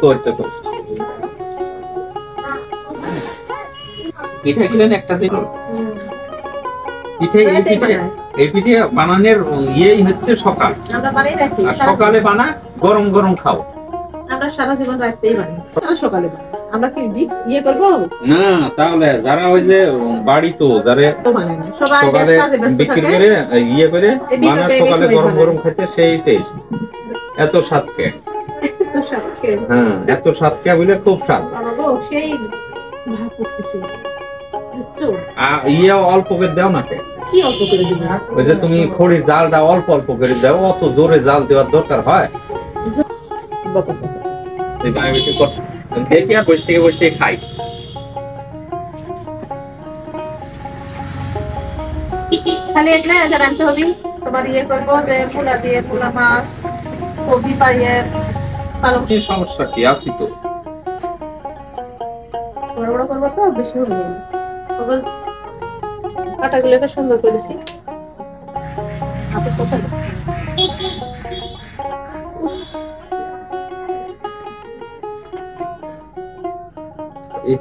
করছে তো পিঠে কিলেন একটা দিন পিঠে এই পিঠে বানানোর ইয়েই হচ্ছে সকাল আমরা বানাই রাখি আর সকালে বানা গরম গরম খাও আমরা সারা জীবন রাখতেই বানাই সকালে বানাই আমরা কি ইয়ে করব না তাহলে যারা ওই যে বাড়ি তো যারা সকালে বিক্রি করে ইয়ে করে বানা সকালে গরম গরম খেতে সেই টেস্ট এত স্বাদ কে হ্যাঁ এত স্বাদ কে বলে খুব স্বাদ সেই ভাব করতেছি ইয়ে অল্প করে দাও না কে কি অল্প করে দিব ওই যে তুমি খড়ি জালটা অল্প অল্প করে দাও অত জোরে জাল দেওয়ার দরকার হয় দেখি আর বসে থেকে বসে খাই খালি এগুলো জানতে হবে তোমার ইয়ে করবো যে মূলা দিয়ে মূলা মাছ কবি পাইয়ে পালং সমস্যা কি আছি তো বড় বড় করবো তো বেশি হবে কাটাগুলোকে সুন্দর করেছি এই